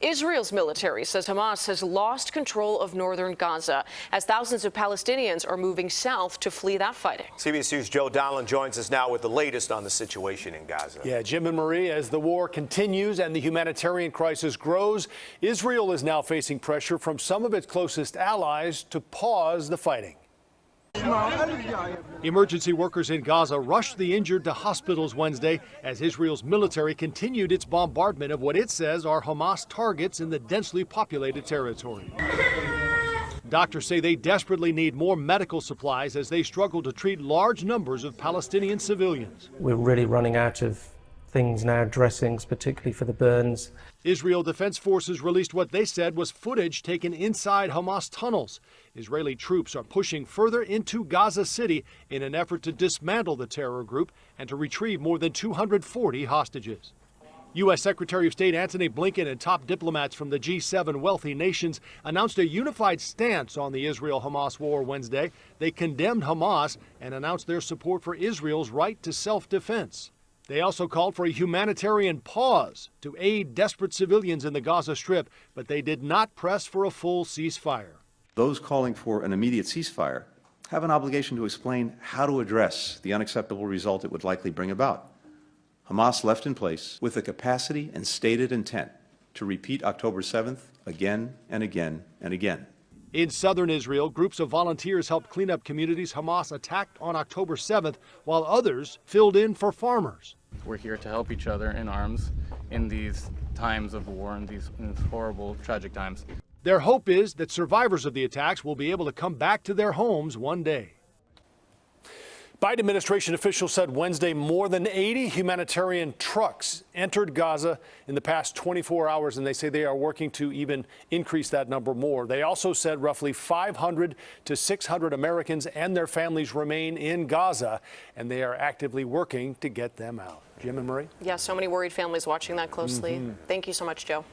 Israel's military says Hamas has lost control of northern Gaza as thousands of Palestinians are moving south to flee that fighting. CBS News' Joe Donlan joins us now with the latest on the situation in Gaza. Yeah, Jim and Marie, as the war continues and the humanitarian crisis grows, Israel is now facing pressure from some of its closest allies to pause the fighting. Emergency workers in Gaza rushed the injured to hospitals Wednesday as Israel's military continued its bombardment of what it says are Hamas targets in the densely populated territory. Doctors say they desperately need more medical supplies as they struggle to treat large numbers of Palestinian civilians. We're really running out of things now, dressings, particularly for the burns. Israel Defense Forces released what they said was footage taken inside Hamas tunnels. Israeli troops are pushing further into Gaza City in an effort to dismantle the terror group and to retrieve more than 240 hostages. U.S. Secretary of State Antony Blinken and top diplomats from the G7 wealthy nations announced a unified stance on the Israel-Hamas war Wednesday. They condemned Hamas and announced their support for Israel's right to self-defense. They also called for a humanitarian pause to aid desperate civilians in the Gaza Strip, but they did not press for a full ceasefire. Those calling for an immediate ceasefire have an obligation to explain how to address the unacceptable result it would likely bring about. Hamas left in place with the capacity and stated intent to repeat October 7th again and again and again. In southern Israel, groups of volunteers helped clean up communities Hamas attacked on October 7th, while others filled in for farmers. We're here to help each other in arms in these times of war and these horrible, tragic times. Their hope is that survivors of the attacks will be able to come back to their homes one day. Biden administration officials said Wednesday more than 80 humanitarian trucks entered Gaza in the past 24 hours, and they say they are working to even increase that number more. They also said roughly 500 to 600 Americans and their families remain in Gaza, and they are actively working to get them out. Jim and Marie? Yeah, so many worried families watching that closely. Thank you so much, Joe.